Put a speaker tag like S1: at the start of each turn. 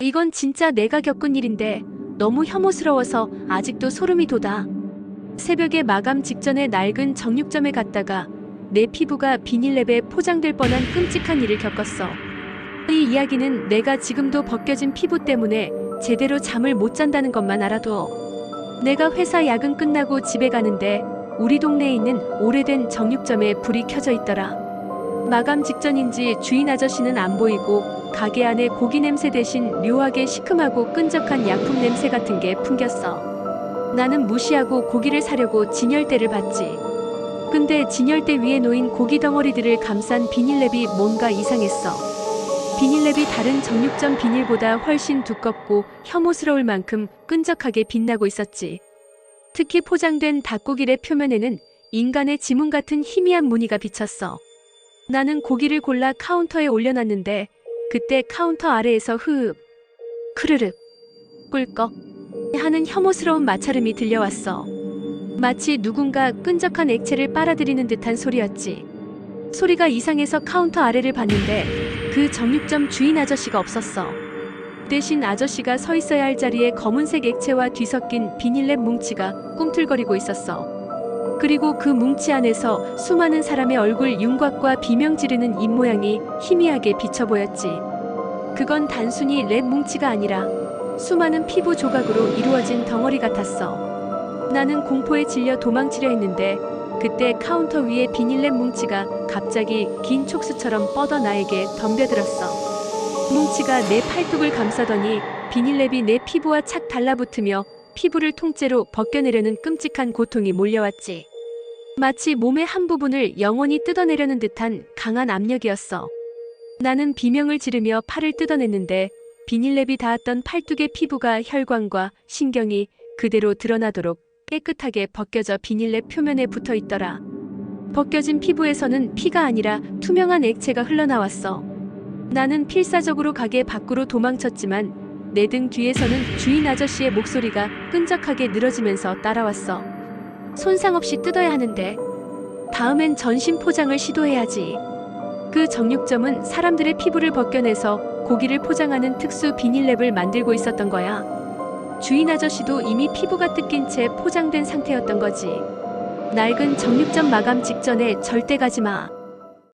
S1: 이건 진짜 내가 겪은 일인데 너무 혐오스러워서 아직도 소름이 돋아. 새벽에 마감 직전에 낡은 정육점에 갔다가 내 피부가 비닐랩에 포장될 뻔한 끔찍한 일을 겪었어. 이 이야기는 내가 지금도 벗겨진 피부 때문에 제대로 잠을 못 잔다는 것만 알아도. 내가 회사 야근 끝나고 집에 가는데 우리 동네에 있는 오래된 정육점에 불이 켜져 있더라. 마감 직전인지 주인 아저씨는 안 보이고 가게 안에 고기 냄새 대신 묘하게 시큼하고 끈적한 약품 냄새 같은 게 풍겼어. 나는 무시하고 고기를 사려고 진열대를 봤지. 근데 진열대 위에 놓인 고기 덩어리들을 감싼 비닐랩이 뭔가 이상했어. 비닐랩이 다른 정육점 비닐보다 훨씬 두껍고 혐오스러울 만큼 끈적하게 빛나고 있었지. 특히 포장된 닭고기의 표면에는 인간의 지문 같은 희미한 무늬가 비쳤어. 나는 고기를 골라 카운터에 올려놨는데 그때 카운터 아래에서 흐흡, 크르륵, 꿀꺽 하는 혐오스러운 마찰음이 들려왔어. 마치 누군가 끈적한 액체를 빨아들이는 듯한 소리였지. 소리가 이상해서 카운터 아래를 봤는데 그 정육점 주인 아저씨가 없었어. 대신 아저씨가 서 있어야 할 자리에 검은색 액체와 뒤섞인 비닐랩 뭉치가 꿈틀거리고 있었어. 그리고 그 뭉치 안에서 수많은 사람의 얼굴 윤곽과 비명 지르는 입모양이 희미하게 비쳐 보였지. 그건 단순히 랩 뭉치가 아니라 수많은 피부 조각으로 이루어진 덩어리 같았어. 나는 공포에 질려 도망치려 했는데 그때 카운터 위에 비닐랩 뭉치가 갑자기 긴 촉수처럼 뻗어 나에게 덤벼들었어. 뭉치가 내 팔뚝을 감싸더니 비닐랩이 내 피부와 착 달라붙으며 피부를 통째로 벗겨내려는 끔찍한 고통이 몰려왔지. 마치 몸의 한 부분을 영원히 뜯어내려는 듯한 강한 압력이었어. 나는 비명을 지르며 팔을 뜯어냈는데 비닐랩이 닿았던 팔뚝의 피부가 혈관과 신경이 그대로 드러나도록 깨끗하게 벗겨져 비닐랩 표면에 붙어 있더라. 벗겨진 피부에서는 피가 아니라 투명한 액체가 흘러나왔어. 나는 필사적으로 가게 밖으로 도망쳤지만 내 등 뒤에서는 주인 아저씨의 목소리가 끈적하게 늘어지면서 따라왔어. 손상 없이 뜯어야 하는데 다음엔 전신 포장을 시도해야지. 그 정육점은 사람들의 피부를 벗겨내서 고기를 포장하는 특수 비닐랩을 만들고 있었던 거야. 주인 아저씨도 이미 피부가 뜯긴 채 포장된 상태였던 거지. 낡은 정육점 마감 직전에 절대 가지 마.